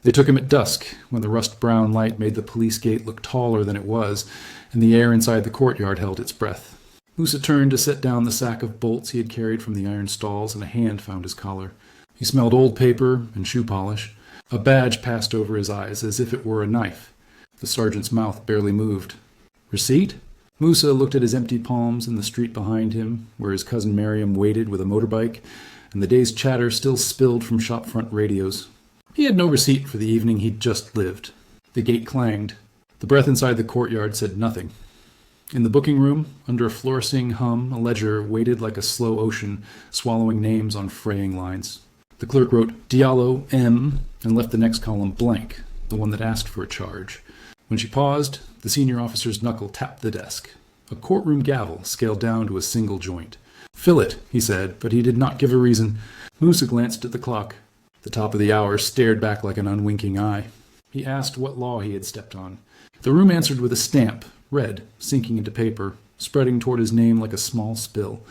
They took him at dusk, when the rust-brown light made the police gate look taller than it was, and the air inside the courtyard held its breath. Musa turned to set down the sack of bolts he had carried from the iron stalls, and a hand found his collar. He smelled old paper and shoe polish. A badge passed over his eyes, as if it were a knife. The sergeant's mouth barely moved. Receipt? Musa looked at his empty palms and the street behind him, where his cousin Miriam waited with a motorbike, and the day's chatter still spilled from shop-front radios. He had no receipt for the evening he'd just lived. The gate clanged. The breath inside the courtyard said nothing. In the booking room, under a fluorescing hum, a ledger waited like a slow ocean, swallowing names on fraying lines. The clerk wrote Diallo M and left the next column blank, the one that asked for a charge. When she paused, the senior officer's knuckle tapped the desk. A courtroom gavel scaled down to a single joint. Fill it, he said, but he did not give a reason. Musa glanced at the clock. The top of the hour stared back like an unwinking eye. He asked what law he had stepped on. The room answered with a stamp, red, sinking into paper, spreading toward his name like a small spill.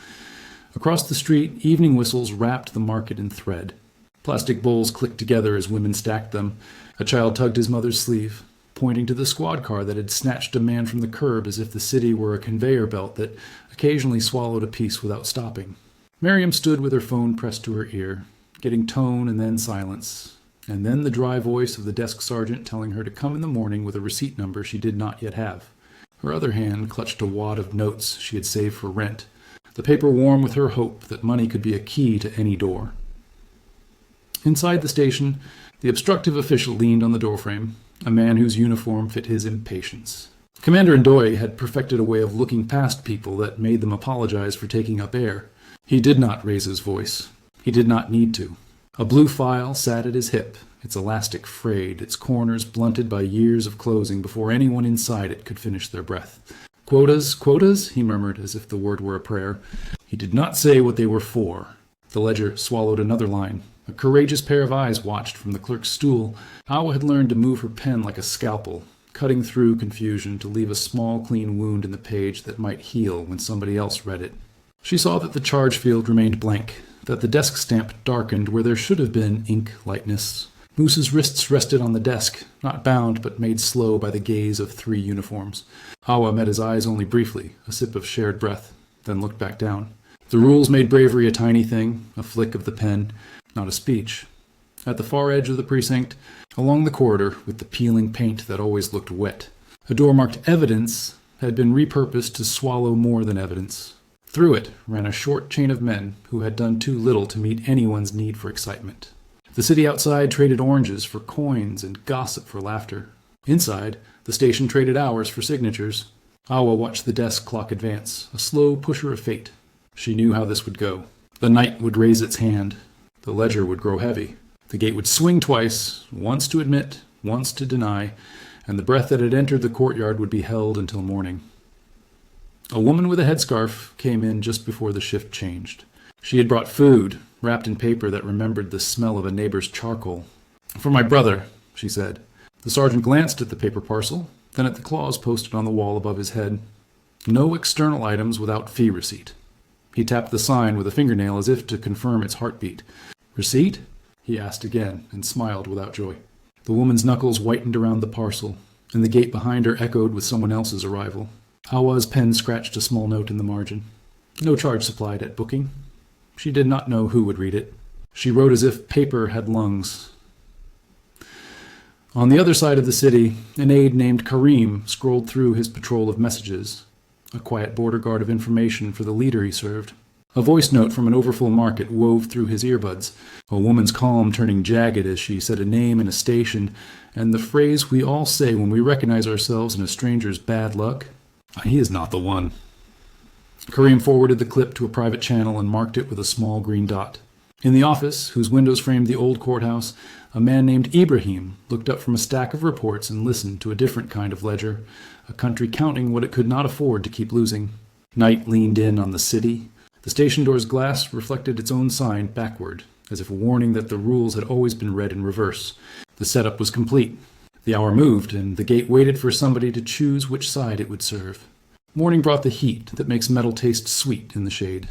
Across the street, evening whistles wrapped the market in thread. Plastic bowls clicked together as women stacked them. A child tugged his mother's sleeve, pointing to the squad car that had snatched a man from the curb as if the city were a conveyor belt that occasionally swallowed a piece without stopping. Miriam stood with her phone pressed to her ear, getting tone and then silence, and then the dry voice of the desk sergeant telling her to come in the morning with a receipt number she did not yet have. Her other hand clutched a wad of notes she had saved for rent, the paper warm with her hope that money could be a key to any door. Inside the station, the obstructive official leaned on the doorframe, a man whose uniform fit his impatience. Commander Ndoye had perfected a way of looking past people that made them apologize for taking up air. He did not raise his voice. He did not need to. A blue file sat at his hip, its elastic frayed, its corners blunted by years of closing before anyone inside it could finish their breath. Quotas, quotas, he murmured as if the word were a prayer. He did not say what they were for. The ledger swallowed another line. A courageous pair of eyes watched from the clerk's stool. Awa had learned to move her pen like a scalpel, cutting through confusion to leave a small, clean wound in the page that might heal when somebody else read it. She saw that the charge field remained blank, that the desk stamp darkened where there should have been ink lightness. Moose's wrists rested on the desk, not bound but made slow by the gaze of 3 uniforms. Awa met his eyes only briefly, a sip of shared breath, then looked back down. The rules made bravery a tiny thing, a flick of the pen, not a speech. At the far edge of the precinct, along the corridor with the peeling paint that always looked wet, a door marked Evidence had been repurposed to swallow more than evidence. Through it ran a short chain of men who had done too little to meet anyone's need for excitement. The city outside traded oranges for coins and gossip for laughter. Inside, the station traded hours for signatures. Awa watched the desk clock advance, a slow pusher of fate. She knew how this would go. The night would raise its hand. The ledger would grow heavy. The gate would swing twice, once to admit, once to deny, and the breath that had entered the courtyard would be held until morning. A woman with a headscarf came in just before the shift changed. She had brought food, wrapped in paper that remembered the smell of a neighbor's charcoal. "For my brother," she said. The sergeant glanced at the paper parcel, then at the clause posted on the wall above his head. No external items without fee receipt. He tapped the sign with a fingernail as if to confirm its heartbeat. "Receipt?" he asked again, and smiled without joy. The woman's knuckles whitened around the parcel, and the gate behind her echoed with someone else's arrival. Awa's pen scratched a small note in the margin. No charge supplied at booking. She did not know who would read it. She wrote as if paper had lungs. On the other side of the city, an aide named Karim scrolled through his patrol of messages, a quiet border guard of information for the leader he served. A voice note from an overfull market wove through his earbuds, a woman's calm turning jagged as she said a name and a station, and the phrase we all say when we recognize ourselves in a stranger's bad luck. "He is not the one." Karim forwarded the clip to a private channel and marked it with a small green dot. In the office, whose windows framed the old courthouse, a man named Ibrahim looked up from a stack of reports and listened to a different kind of ledger, a country counting what it could not afford to keep losing. Night leaned in on the city. The station door's glass reflected its own sign backward, as if warning that the rules had always been read in reverse. The setup was complete. The hour moved, and the gate waited for somebody to choose which side it would serve. Morning brought the heat that makes metal taste sweet in the shade.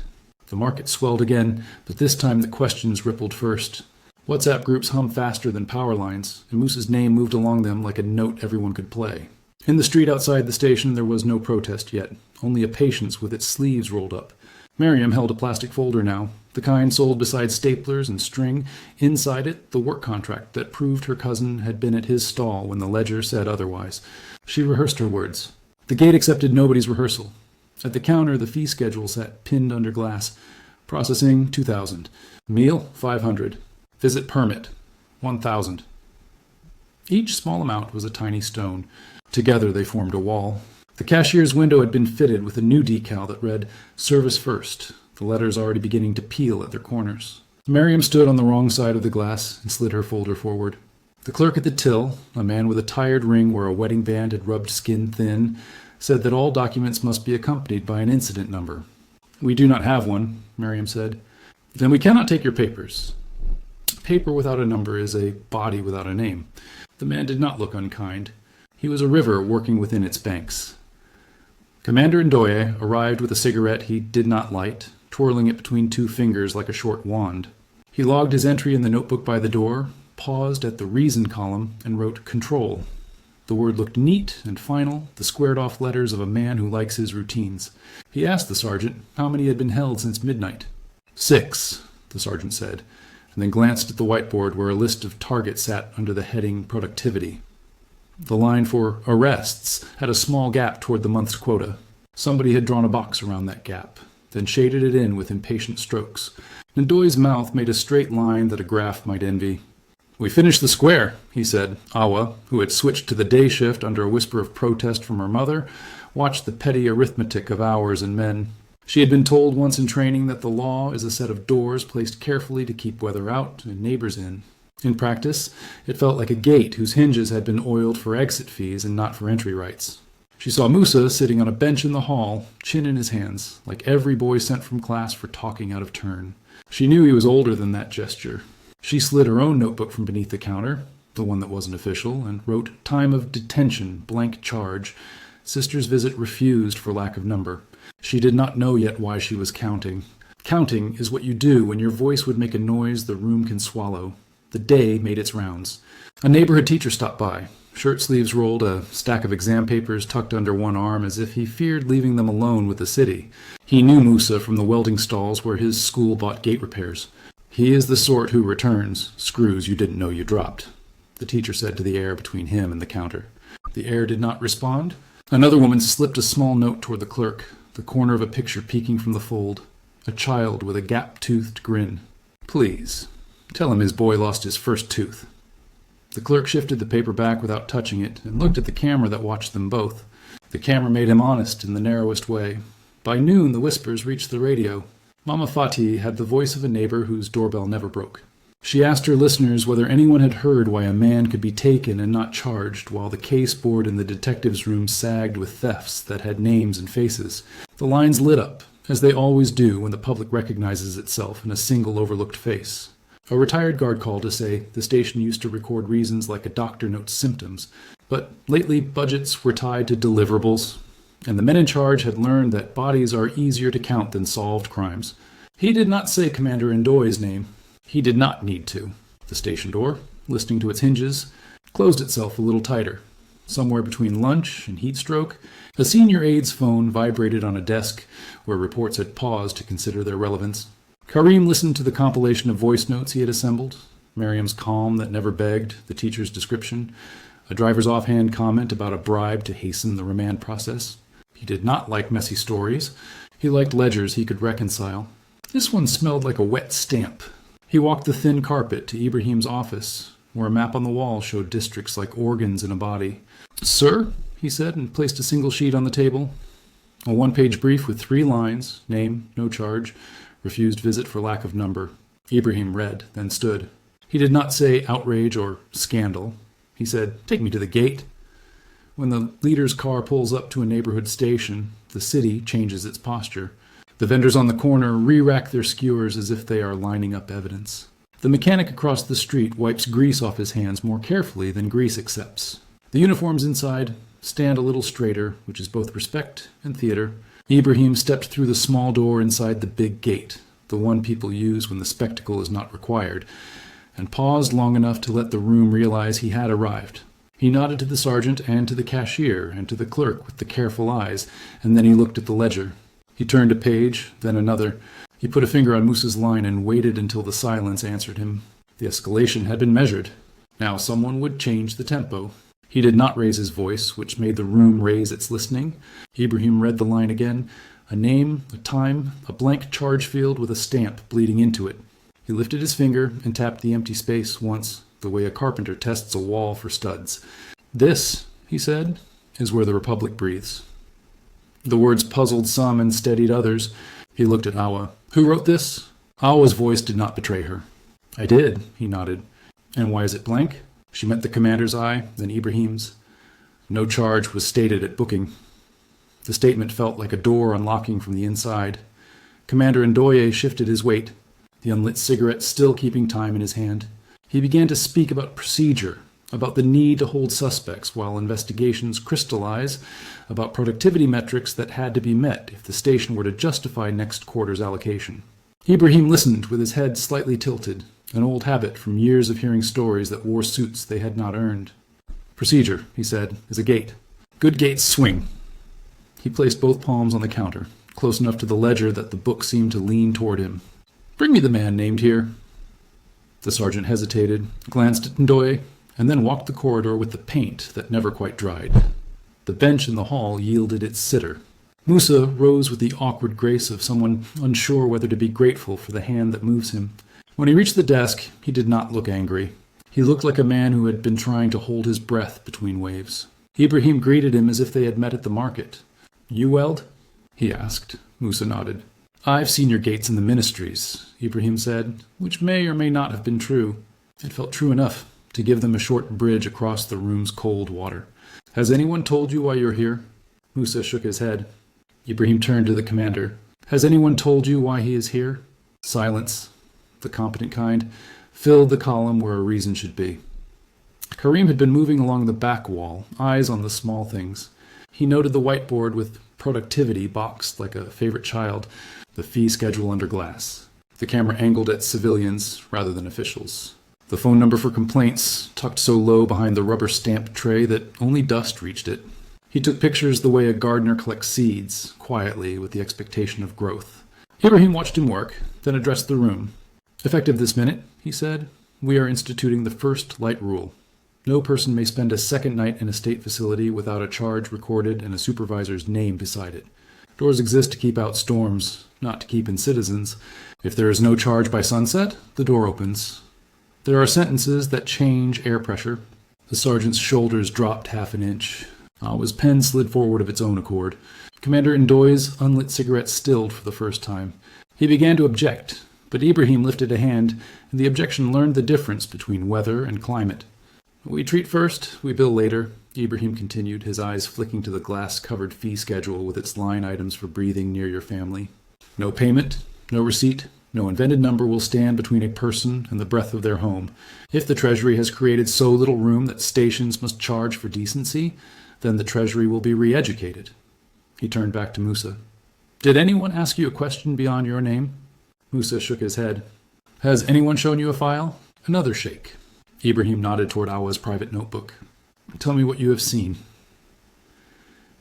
The market swelled again, but this time the questions rippled first. WhatsApp groups hum faster than power lines, and Moose's name moved along them like a note everyone could play. In the street outside the station there was no protest yet, only a patience with its sleeves rolled up. Miriam held a plastic folder now, the kind sold beside staplers and string. Inside it, the work contract that proved her cousin had been at his stall when the ledger said otherwise. She rehearsed her words. The gate accepted nobody's rehearsal. At the counter, the fee schedule sat pinned under glass. Processing, $2,000. Meal, $500. Visit permit, $1,000. Each small amount was a tiny stone. Together they formed a wall. The cashier's window had been fitted with a new decal that read, Service First, the letters already beginning to peel at their corners. Miriam stood on the wrong side of the glass and slid her folder forward. The clerk at the till, a man with a tired ring where a wedding band had rubbed skin thin, said that all documents must be accompanied by an incident number. We do not have one, Miriam said. Then we cannot take your papers. Paper without a number is a body without a name. The man did not look unkind. He was a river working within its banks. Commander Ndoye arrived with a cigarette he did not light, twirling it between two fingers like a short wand. He logged his entry in the notebook by the door, paused at the reason column, and wrote Control. The word looked neat and final, the squared-off letters of a man who likes his routines. He asked the sergeant how many had been held since midnight. 6, the sergeant said, and then glanced at the whiteboard where a list of targets sat under the heading Productivity. The line for arrests had a small gap toward the month's quota. Somebody had drawn a box around that gap, then shaded it in with impatient strokes. Ndoye's mouth made a straight line that a graph might envy. We finished the square, he said. Awa, who had switched to the day shift under a whisper of protest from her mother, watched the petty arithmetic of hours and men. She had been told once in training that the law is a set of doors placed carefully to keep weather out and neighbors in. In practice, it felt like a gate whose hinges had been oiled for exit fees and not for entry rights. She saw Musa sitting on a bench in the hall, chin in his hands, like every boy sent from class for talking out of turn. She knew he was older than that gesture. She slid her own notebook from beneath the counter, the one that wasn't official, and wrote Time of Detention, blank charge. Sister's visit refused for lack of number. She did not know yet why she was counting. Counting is what you do when your voice would make a noise the room can swallow. The day made its rounds. A neighborhood teacher stopped by. Shirt sleeves rolled, a stack of exam papers tucked under one arm as if he feared leaving them alone with the city. He knew Musa from the welding stalls where his school bought gate repairs. He is the sort who returns screws you didn't know you dropped, the teacher said to the air between him and the counter. The air did not respond. Another woman slipped a small note toward the clerk, the corner of a picture peeking from the fold. A child with a gap-toothed grin. Please. Tell him his boy lost his first tooth. The clerk shifted the paper back without touching it and looked at the camera that watched them both. The camera made him honest in the narrowest way. By noon, the whispers reached the radio. Mama Fatih had the voice of a neighbor whose doorbell never broke. She asked her listeners whether anyone had heard why a man could be taken and not charged while the case board in the detective's room sagged with thefts that had names and faces. The lines lit up, as they always do when the public recognizes itself in a single overlooked face. A retired guard called to say the station used to record reasons like a doctor notes symptoms, but lately budgets were tied to deliverables, and the men in charge had learned that bodies are easier to count than solved crimes. He did not say Commander Ndoye's name. He did not need to. The station door, listening to its hinges, closed itself a little tighter. Somewhere between lunch and heat stroke, a senior aide's phone vibrated on a desk where reports had paused to consider their relevance. Karim listened to the compilation of voice notes he had assembled, Miriam's calm that never begged, the teacher's description, a driver's offhand comment about a bribe to hasten the remand process. He did not like messy stories. He liked ledgers he could reconcile. This one smelled like a wet stamp. He walked the thin carpet to Ibrahim's office, where a map on the wall showed districts like organs in a body. Sir, he said, and placed a single sheet on the table. A one-page brief with 3 lines, name, no charge, refused visit for lack of number. Ibrahim read, then stood. He did not say outrage or scandal. He said, take me to the gate. When the leader's car pulls up to a neighborhood station, the city changes its posture. The vendors on the corner re-rack their skewers as if they are lining up evidence. The mechanic across the street wipes grease off his hands more carefully than grease accepts. The uniforms inside stand a little straighter, which is both respect and theater. Ibrahim stepped through the small door inside the big gate, the one people use when the spectacle is not required, and paused long enough to let the room realize he had arrived. He nodded to the sergeant and to the cashier and to the clerk with the careful eyes, and then he looked at the ledger. He turned a page, then another. He put a finger on Moose's line and waited until the silence answered him. The escalation had been measured. Now someone would change the tempo. He did not raise his voice, which made the room raise its listening. Ibrahim read the line again. A name, a time, a blank charge field with a stamp bleeding into it. He lifted his finger and tapped the empty space once, the way a carpenter tests a wall for studs. This, he said, is where the Republic breathes. The words puzzled some and steadied others. He looked at Awa. Who wrote this? Awa's voice did not betray her. I did, he nodded. And why is it blank? She met the commander's eye, then Ibrahim's. No charge was stated at booking. The statement felt like a door unlocking from the inside. Commander Ndoye shifted his weight, the unlit cigarette still keeping time in his hand. He began to speak about procedure, about the need to hold suspects while investigations crystallize, about productivity metrics that had to be met if the station were to justify next quarter's allocation. Ibrahim listened with his head slightly tilted, an old habit from years of hearing stories that wore suits they had not earned. Procedure, he said, is a gate. Good gates swing. He placed both palms on the counter, close enough to the ledger that the book seemed to lean toward him. Bring me the man named here. The sergeant hesitated, glanced at Ndoye, and then walked the corridor with the paint that never quite dried. The bench in the hall yielded its sitter. Musa rose with the awkward grace of someone unsure whether to be grateful for the hand that moves him. When he reached the desk, he did not look angry. He looked like a man who had been trying to hold his breath between waves. Ibrahim greeted him as if they had met at the market. You weld? He asked. Musa nodded. I've seen your gates in the ministries, Ibrahim said, which may or may not have been true. It felt true enough to give them a short bridge across the room's cold water. Has anyone told you why you're here? Musa shook his head. Ibrahim turned to the commander. Has anyone told you why he is here? Silence, the competent kind, filled the column where a reason should be. Karim had been moving along the back wall, eyes on the small things. He noted the whiteboard with productivity boxed like a favorite child, the fee schedule under glass. The camera angled at civilians rather than officials. The phone number for complaints tucked so low behind the rubber stamp tray that only dust reached it. He took pictures the way a gardener collects seeds, quietly, with the expectation of growth. Ibrahim watched him work, then addressed the room. Effective this minute, he said, we are instituting the first light rule. No person may spend a second night in a state facility without a charge recorded and a supervisor's name beside it. Doors exist to keep out storms, not to keep in citizens. If there is no charge by sunset, the door opens. There are sentences that change air pressure. The sergeant's shoulders dropped half an inch. Awa's pen slid forward of its own accord. Commander Ndoye's unlit cigarette stilled for the first time. He began to object, but Ibrahim lifted a hand, and the objection learned the difference between weather and climate. We treat first, we bill later, Ibrahim continued, his eyes flicking to the glass-covered fee schedule with its line items for breathing near your family. No payment, no receipt, no invented number will stand between a person and the breath of their home. If the Treasury has created so little room that stations must charge for decency, then the Treasury will be re-educated. He turned back to Musa. Did anyone ask you a question beyond your name? Musa shook his head. Has anyone shown you a file? Another shake. Ibrahim nodded toward Awa's private notebook. Tell me what you have seen.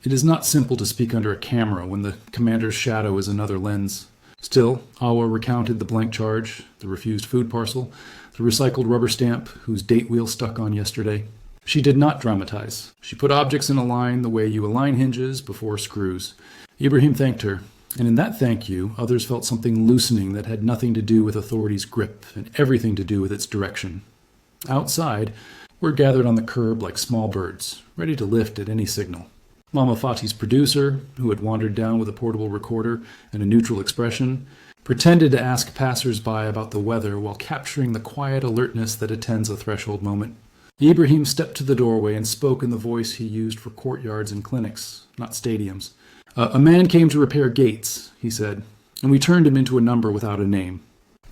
It is not simple to speak under a camera when the commander's shadow is another lens. Still, Awa recounted the blank charge, the refused food parcel, the recycled rubber stamp whose date wheel stuck on yesterday. She did not dramatize. She put objects in a line the way you align hinges before screws. Ibrahim thanked her, and in that thank you, others felt something loosening that had nothing to do with authority's grip and everything to do with its direction. Outside, we're gathered on the curb like small birds, ready to lift at any signal. Mama Fati's producer, who had wandered down with a portable recorder and a neutral expression, pretended to ask passers-by about the weather while capturing the quiet alertness that attends a threshold moment. Ibrahim stepped to the doorway and spoke in the voice he used for courtyards and clinics, not stadiums. A man came to repair gates, he said, and we turned him into a number without a name.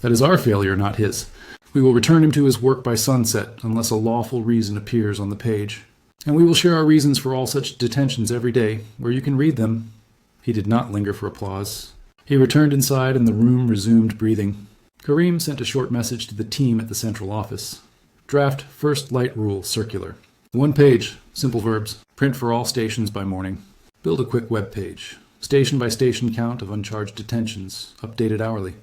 That is our failure, not his. We will return him to his work by sunset, unless a lawful reason appears on the page. And we will share our reasons for all such detentions every day, where you can read them. He did not linger for applause. He returned inside, and the room resumed breathing. Karim sent a short message to the team at the central office. Draft First Light Rule Circular. 1 page, simple verbs. Print for all stations by morning. Build a quick web page. Station by station count of uncharged detentions, updated hourly.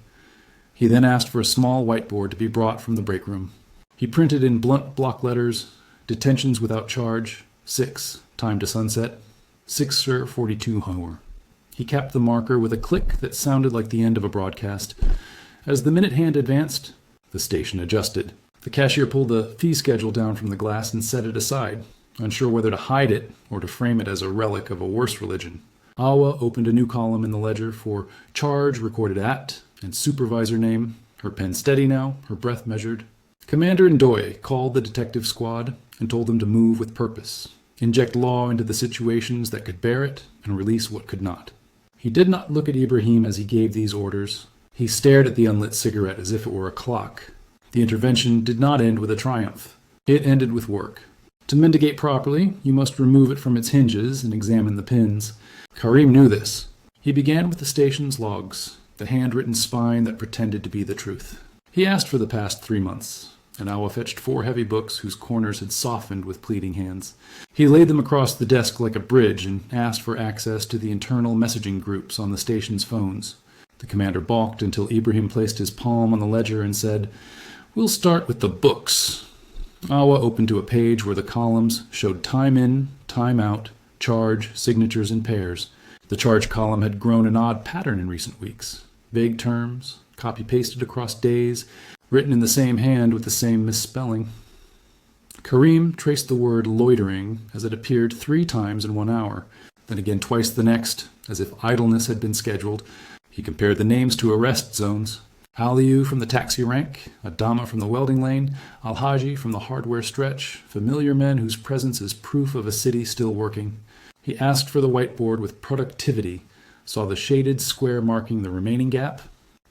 He then asked for a small whiteboard to be brought from the break room. He printed in blunt block letters, detentions without charge, 6, time to sunset, 6:42 hour. He capped the marker with a click that sounded like the end of a broadcast. As the minute hand advanced, the station adjusted. The cashier pulled the fee schedule down from the glass and set it aside, unsure whether to hide it or to frame it as a relic of a worse religion. Awa opened a new column in the ledger for charge recorded at and supervisor name, her pen steady now, her breath measured. Commander Ndoye called the detective squad and told them to move with purpose, inject law into the situations that could bear it and release what could not. He did not look at Ibrahim as he gave these orders. He stared at the unlit cigarette as if it were a clock. The intervention did not end with a triumph. It ended with work. To mendicate properly, you must remove it from its hinges and examine the pins. Karim knew this. He began with the station's logs, the handwritten spine that pretended to be the truth. He asked for the past 3 months, and Awa fetched 4 heavy books whose corners had softened with pleading hands. He laid them across the desk like a bridge and asked for access to the internal messaging groups on the station's phones. The commander balked until Ibrahim placed his palm on the ledger and said, "We'll start with the books." Awa opened to a page where the columns showed time in, time out, charge, signatures, and pairs. The charge column had grown an odd pattern in recent weeks. Vague terms, copy-pasted across days, written in the same hand with the same misspelling. Karim traced the word loitering as it appeared 3 times in 1 hour, then again twice the next, as if idleness had been scheduled. He compared the names to arrest zones. Aliyu from the taxi rank, Adama from the welding lane, Alhaji from the hardware stretch, familiar men whose presence is proof of a city still working. He asked for the whiteboard with productivity, saw the shaded square marking the remaining gap.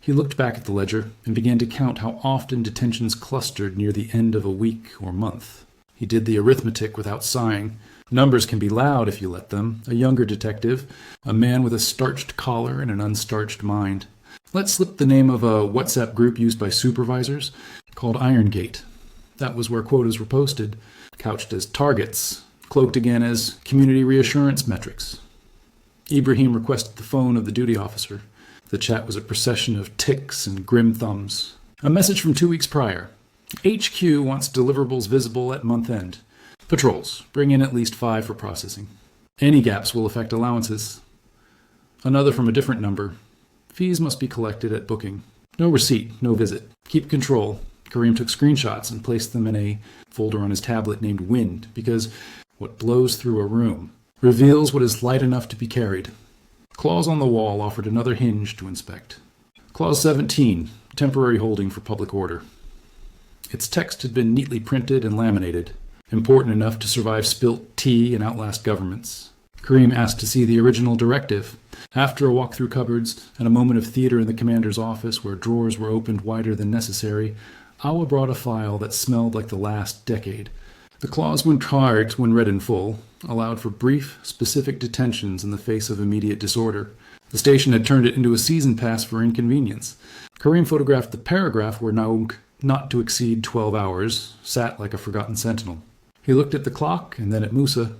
He looked back at the ledger and began to count how often detentions clustered near the end of a week or month. He did the arithmetic without sighing. Numbers can be loud if you let them. A younger detective, a man with a starched collar and an unstarched mind. Let slip the name of a WhatsApp group used by supervisors called Irongate. That was where quotas were posted, couched as targets, cloaked again as community reassurance metrics. Ibrahim requested the phone of the duty officer. The chat was a procession of ticks and grim thumbs. A message from 2 weeks prior. HQ wants deliverables visible at month end. Patrols, bring in at least 5 for processing. Any gaps will affect allowances. Another from a different number. Fees must be collected at booking. No receipt, no visit. Keep control. Karim took screenshots and placed them in a folder on his tablet named Wind, because what blows through a room reveals what is light enough to be carried. Clause on the wall offered another hinge to inspect. Clause 17, temporary holding for public order. Its text had been neatly printed and laminated, important enough to survive spilt tea and outlast governments. Karim asked to see the original directive. After a walk through cupboards and a moment of theater in the commander's office where drawers were opened wider than necessary, Awa brought a file that smelled like the last decade. The clause, when read in full, allowed for brief, specific detentions in the face of immediate disorder. The station had turned it into a season pass for inconvenience. Karim photographed the paragraph where Nauk, not to exceed 12 hours, sat like a forgotten sentinel. He looked at the clock and then at Musa.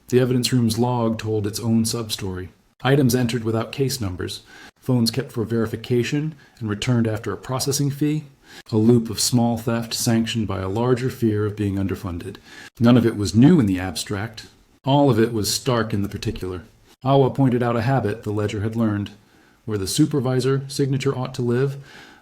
The evidence room's log told its own sub-story. Items entered without case numbers, phones kept for verification and returned after a processing fee, a loop of small theft sanctioned by a larger fear of being underfunded. None of it was new in the abstract. All of it was stark in the particular. Awa pointed out a habit the ledger had learned. Where the supervisor signature ought to live,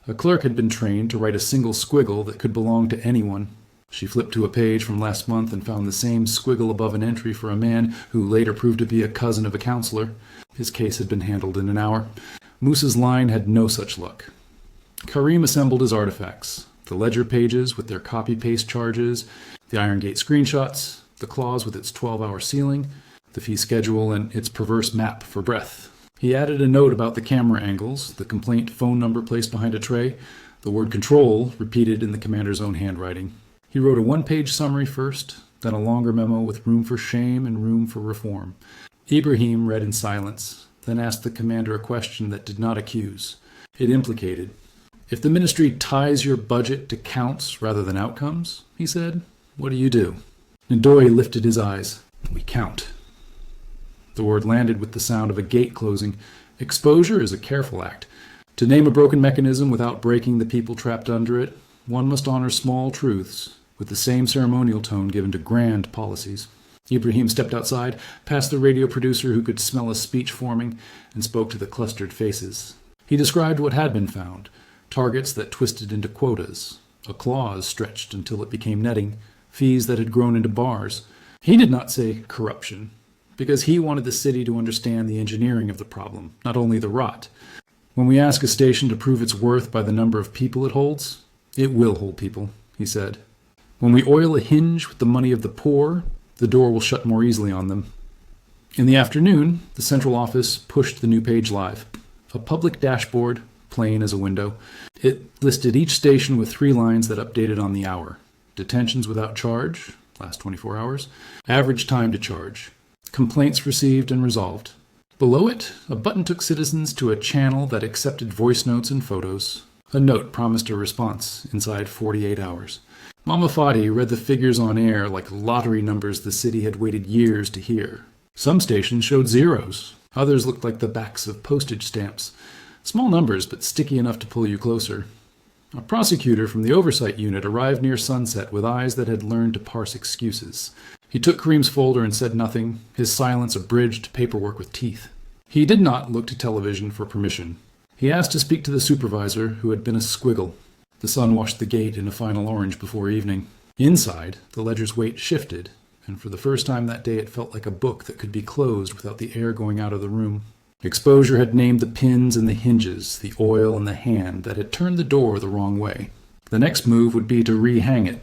a clerk had been trained to write a single squiggle that could belong to anyone. She flipped to a page from last month and found the same squiggle above an entry for a man who later proved to be a cousin of a counselor. His case had been handled in an hour. Moose's line had no such luck. Karim assembled his artifacts, the ledger pages with their copy-paste charges, the Irongate screenshots, the clause with its 12-hour ceiling, the fee schedule, and its perverse map for breath. He added a note about the camera angles, the complaint phone number placed behind a tray, the word control repeated in the commander's own handwriting. He wrote a 1-page summary first, then a longer memo with room for shame and room for reform. Ibrahim read in silence, then asked the commander a question that did not accuse. It implicated. If the ministry ties your budget to counts rather than outcomes, he said, what do you do? Ndoye lifted his eyes. We count. The word landed with the sound of a gate closing. Exposure is a careful act. To name a broken mechanism without breaking the people trapped under it, one must honor small truths with the same ceremonial tone given to grand policies. Ibrahim stepped outside, past the radio producer who could smell a speech forming, and spoke to the clustered faces. He described what had been found, targets that twisted into quotas, a clause stretched until it became netting, fees that had grown into bars. He did not say corruption, because he wanted the city to understand the engineering of the problem, not only the rot. When we ask a station to prove its worth by the number of people it holds, it will hold people, he said. When we oil a hinge with the money of the poor, the door will shut more easily on them. In the afternoon, the central office pushed the new page live. A public dashboard, plain as a window. It listed each station with 3 lines that updated on the hour. Detentions without charge, last 24 hours. Average time to charge. Complaints received and resolved. Below it, a button took citizens to a channel that accepted voice notes and photos. A note promised a response inside 48 hours. Mama Fadi read the figures on air like lottery numbers the city had waited years to hear. Some stations showed zeros. Others looked like the backs of postage stamps. Small numbers, but sticky enough to pull you closer. A prosecutor from the oversight unit arrived near sunset with eyes that had learned to parse excuses. He took Kareem's folder and said nothing, his silence abridged paperwork with teeth. He did not look to television for permission. He asked to speak to the supervisor, who had been a squiggle. The sun washed the gate in a final orange before evening. Inside, the ledger's weight shifted, and for the first time that day it felt like a book that could be closed without the air going out of the room. Exposure had named the pins and the hinges, the oil and the hand that had turned the door the wrong way. The next move would be to rehang it.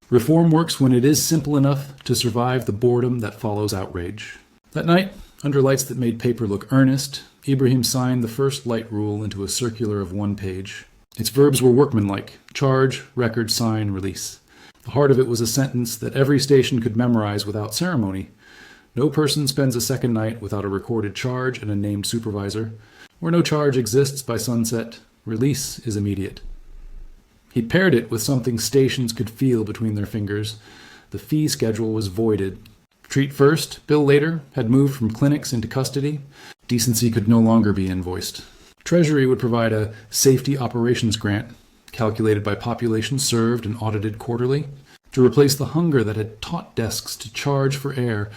Reform works when it is simple enough to survive the boredom that follows outrage. That night, under lights that made paper look earnest, Ibrahim signed the first light rule into a circular of 1 page. Its verbs were workmanlike: charge, record, sign, release. The heart of it was a sentence that every station could memorize without ceremony. No person spends a second night without a recorded charge and a named supervisor. Where no charge exists by sunset, release is immediate. He paired it with something stations could feel between their fingers. The fee schedule was voided. Treat first, bill later had moved from clinics into custody. Decency could no longer be invoiced. Treasury would provide a safety operations grant, calculated by population served and audited quarterly, to replace the hunger that had taught desks to charge for air.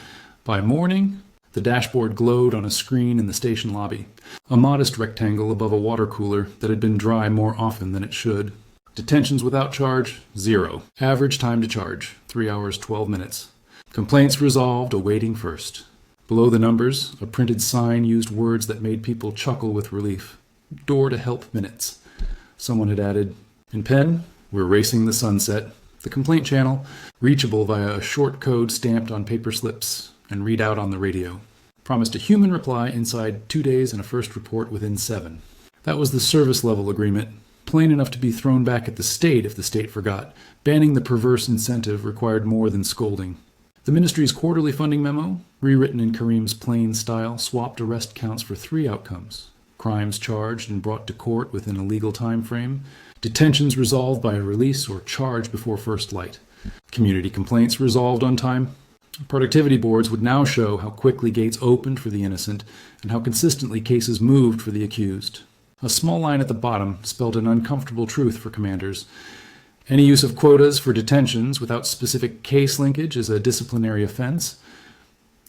By morning, the dashboard glowed on a screen in the station lobby, a modest rectangle above a water cooler that had been dry more often than it should. Detentions without charge, 0. Average time to charge, 3 hours 12 minutes. Complaints resolved, awaiting first. Below the numbers, a printed sign used words that made people chuckle with relief. Door to help minutes. Someone had added, in pen, we're racing the sunset. The complaint channel, reachable via a short code stamped on paper slips and read out on the radio. Promised a human reply inside 2 days and a first report within 7. That was the service level agreement, plain enough to be thrown back at the state if the state forgot. Banning the perverse incentive required more than scolding. The ministry's quarterly funding memo, rewritten in Kareem's plain style, swapped arrest counts for 3 outcomes. Crimes charged and brought to court within a legal time frame. Detentions resolved by a release or charge before first light. Community complaints resolved on time. Productivity boards would now show how quickly gates opened for the innocent and how consistently cases moved for the accused. A small line at the bottom spelled an uncomfortable truth for commanders. Any use of quotas for detentions without specific case linkage is a disciplinary offense.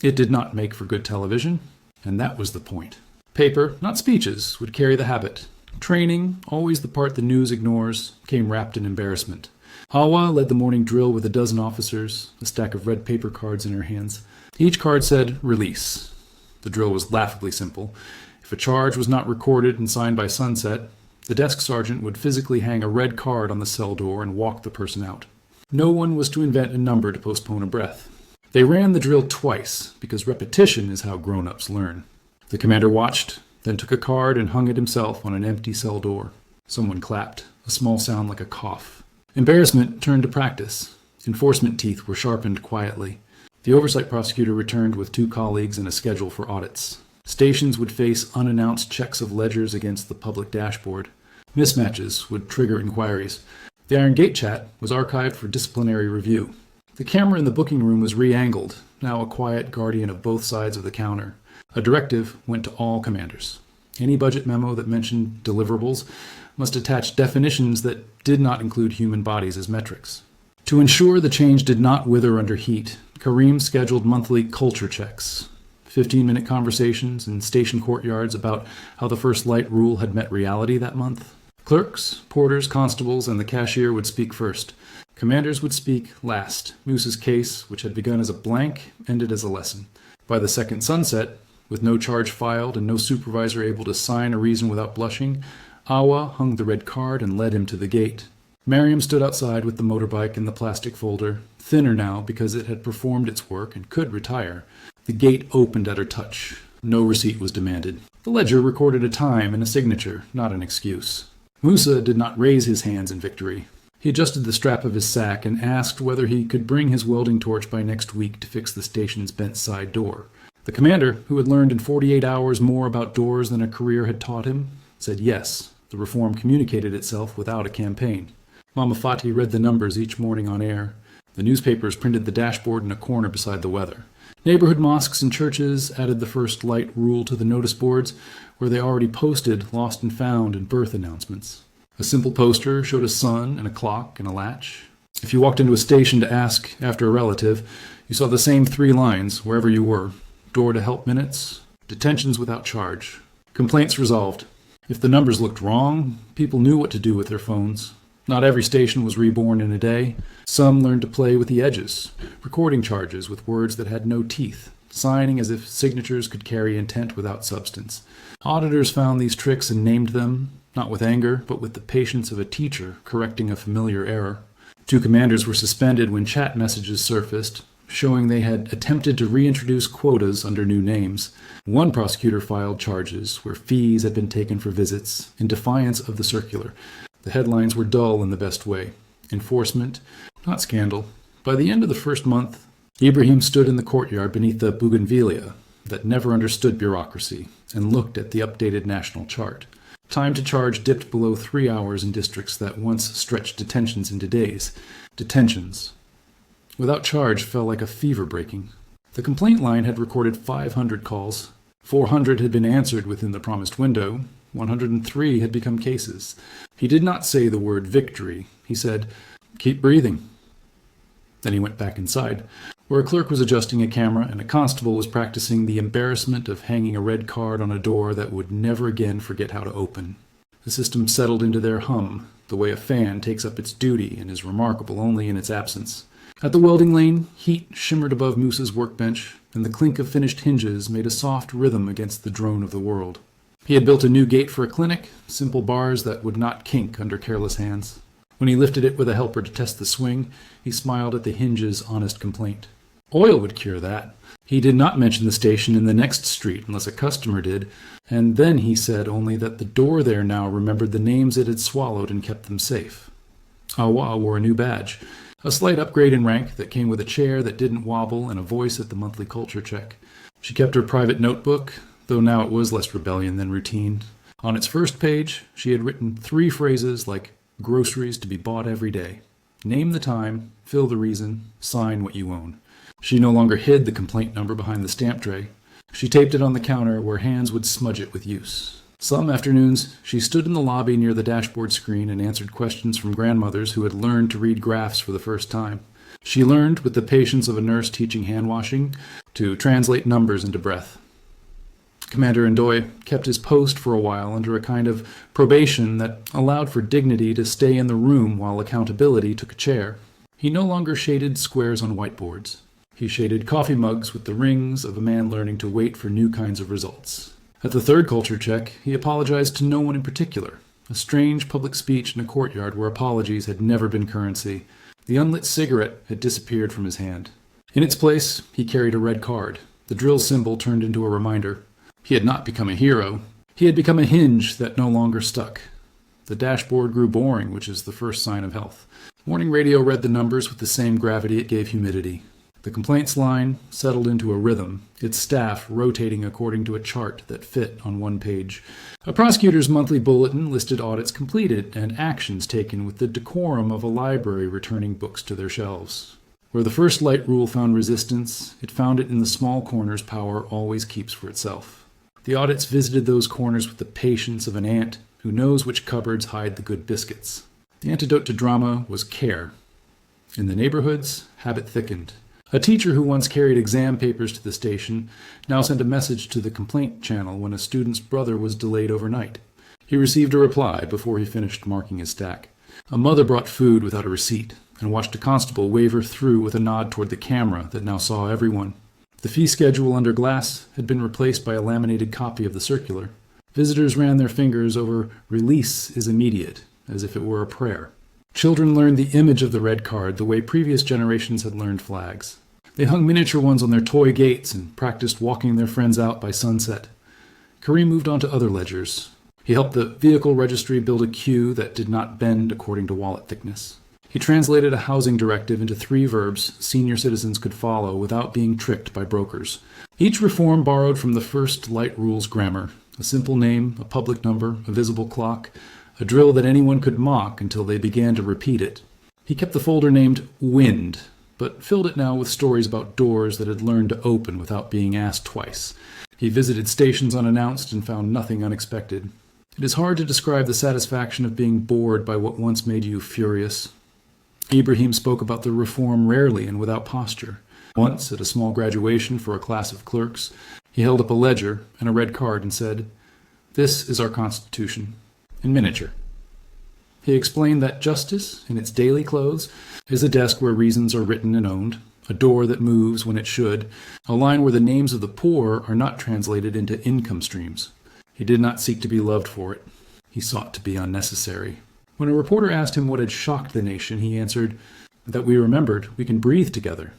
It did not make for good television, and that was the point. Paper, not speeches, would carry the habit. Training, always the part the news ignores, came wrapped in embarrassment. Hawa led the morning drill with a dozen officers, a stack of red paper cards in her hands. Each card said, release. The drill was laughably simple. If a charge was not recorded and signed by sunset, the desk sergeant would physically hang a red card on the cell door and walk the person out. No one was to invent a number to postpone a breath. They ran the drill twice, because repetition is how grown-ups learn. The commander watched, then took a card and hung it himself on an empty cell door. Someone clapped, a small sound like a cough. Embarrassment turned to practice. Enforcement teeth were sharpened quietly. The oversight prosecutor returned with 2 colleagues and a schedule for audits. Stations would face unannounced checks of ledgers against the public dashboard. Mismatches would trigger inquiries. The Iron Gate chat was archived for disciplinary review. The camera in the booking room was re-angled, now a quiet guardian of both sides of the counter. A directive went to all commanders. Any budget memo that mentioned deliverables must attach definitions that did not include human bodies as metrics. To ensure the change did not wither under heat, Kareem scheduled monthly culture checks, 15-minute conversations in station courtyards about how the first light rule had met reality that month. Clerks, porters, constables, and the cashier would speak first. Commanders would speak last. Moose's case, which had begun as a blank, ended as a lesson. By the second sunset, with no charge filed and no supervisor able to sign a reason without blushing, Awa hung the red card and led him to the gate. Miriam stood outside with the motorbike and the plastic folder, thinner now because it had performed its work and could retire. The gate opened at her touch. No receipt was demanded. The ledger recorded a time and a signature, not an excuse. Musa did not raise his hands in victory. He adjusted the strap of his sack and asked whether he could bring his welding torch by next week to fix the station's bent side door. The commander, who had learned in 48 hours more about doors than a career had taught him, said yes. The reform communicated itself without a campaign. Mama Fati read the numbers each morning on air. The newspapers printed the dashboard in a corner beside the weather. Neighborhood mosques and churches added the first light rule to the notice boards, where they already posted lost and found and birth announcements. A simple poster showed a sun and a clock and a latch. If you walked into a station to ask after a relative, you saw the same 3 lines wherever you were. Door to help minutes, detentions without charge. Complaints resolved. If the numbers looked wrong, people knew what to do with their phones. Not every station was reborn in a day. Some learned to play with the edges, recording charges with words that had no teeth, signing as if signatures could carry intent without substance. Auditors found these tricks and named them, not with anger, but with the patience of a teacher correcting a familiar error. 2 commanders were suspended when chat messages surfaced, showing they had attempted to reintroduce quotas under new names. 1 prosecutor filed charges where fees had been taken for visits, in defiance of the circular. The headlines were dull in the best way. Enforcement, not scandal. By the end of the first month, Ibrahim stood in the courtyard beneath the bougainvillea that never understood bureaucracy and looked at the updated national chart. Time to charge dipped below 3 hours in districts that once stretched detentions into days. Detentions, without charge, felt like a fever breaking. The complaint line had recorded 500 calls. 400 had been answered within the promised window. 103 had become cases. He did not say the word victory. He said, "Keep breathing." Then he went back inside, where a clerk was adjusting a camera and a constable was practicing the embarrassment of hanging a red card on a door that would never again forget how to open. The system settled into their hum, the way a fan takes up its duty and is remarkable only in its absence. At the welding lane, heat shimmered above Moose's workbench, and the clink of finished hinges made a soft rhythm against the drone of the world. He had built a new gate for a clinic, simple bars that would not kink under careless hands. When he lifted it with a helper to test the swing, he smiled at the hinge's honest complaint. Oil would cure that. He did not mention the station in the next street unless a customer did, and then he said only that the door there now remembered the names it had swallowed and kept them safe. Awa wore a new badge, a slight upgrade in rank that came with a chair that didn't wobble and a voice at the monthly culture check. She kept her private notebook, though now it was less rebellion than routine. On its first page, she had written 3 phrases like groceries to be bought every day. Name the time, fill the reason, sign what you own. She no longer hid the complaint number behind the stamp tray. She taped it on the counter where hands would smudge it with use. Some afternoons, she stood in the lobby near the dashboard screen and answered questions from grandmothers who had learned to read graphs for the first time. She learned, with the patience of a nurse teaching hand-washing, to translate numbers into breath. Commander Ndoye kept his post for a while under a kind of probation that allowed for dignity to stay in the room while accountability took a chair. He no longer shaded squares on whiteboards. He shaded coffee mugs with the rings of a man learning to wait for new kinds of results. At the third culture check, he apologized to no one in particular, a strange public speech in a courtyard where apologies had never been currency. The unlit cigarette had disappeared from his hand. In its place, he carried a red card. The drill symbol turned into a reminder. He had not become a hero. He had become a hinge that no longer stuck. The dashboard grew boring, which is the first sign of health. Morning radio read the numbers with the same gravity it gave humidity. The complaints line settled into a rhythm, its staff rotating according to a chart that fit on one page. A prosecutor's monthly bulletin listed audits completed and actions taken with the decorum of a library returning books to their shelves. Where the first light rule found resistance, it found it in the small corners power always keeps for itself. The audits visited those corners with the patience of an ant who knows which cupboards hide the good biscuits. The antidote to drama was care. In the neighborhoods, habit thickened. A teacher who once carried exam papers to the station now sent a message to the complaint channel when a student's brother was delayed overnight. He received a reply before he finished marking his stack. A mother brought food without a receipt and watched a constable waver through with a nod toward the camera that now saw everyone. The fee schedule under glass had been replaced by a laminated copy of the circular. Visitors ran their fingers over "release is immediate," as if it were a prayer. Children learned the image of the red card the way previous generations had learned flags. They hung miniature ones on their toy gates and practiced walking their friends out by sunset. Kareem moved on to other ledgers. He helped the vehicle registry build a queue that did not bend according to wallet thickness. He translated a housing directive into 3 verbs senior citizens could follow without being tricked by brokers. Each reform borrowed from the first light rules grammar: a simple name, a public number, a visible clock, a drill that anyone could mock until they began to repeat it. He kept the folder named Wind, but filled it now with stories about doors that had learned to open without being asked twice. He visited stations unannounced and found nothing unexpected. It is hard to describe the satisfaction of being bored by what once made you furious. Ibrahim spoke about the reform rarely and without posture. Once, at a small graduation for a class of clerks, he held up a ledger and a red card and said, "This is our Constitution," in miniature. He explained that justice, in its daily clothes, is a desk where reasons are written and owned, a door that moves when it should, a line where the names of the poor are not translated into income streams. He did not seek to be loved for it. He sought to be unnecessary. When a reporter asked him what had shocked the nation, he answered that we remembered we can breathe together.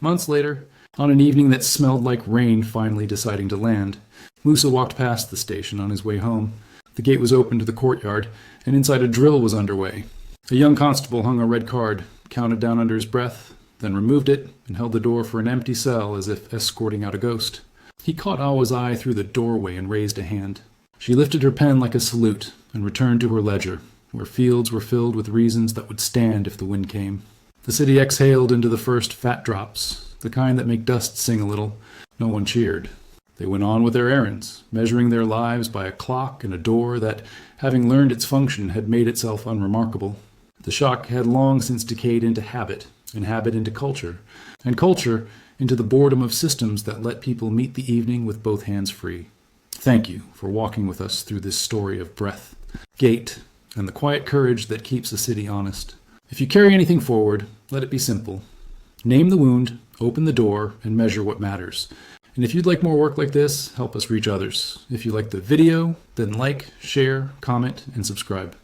Months later, on an evening that smelled like rain finally deciding to land, Musa walked past the station on his way home. The gate was open to the courtyard, and inside a drill was underway. A young constable hung a red card, counted down under his breath, then removed it and held the door for an empty cell as if escorting out a ghost. He caught Awa's eye through the doorway and raised a hand. She lifted her pen like a salute and returned to her ledger, where fields were filled with reasons that would stand if the wind came. The city exhaled into the first fat drops, the kind that make dust sing a little. No one cheered. They went on with their errands, measuring their lives by a clock and a door that, having learned its function, had made itself unremarkable. The shock had long since decayed into habit, and habit into culture, and culture into the boredom of systems that let people meet the evening with both hands free. Thank you for walking with us through this story of breath, gait, and the quiet courage that keeps a city honest. If you carry anything forward, let it be simple. Name the wound, open the door, and measure what matters. And if you'd like more work like this, help us reach others. If you like the video, then like, share, comment, and subscribe.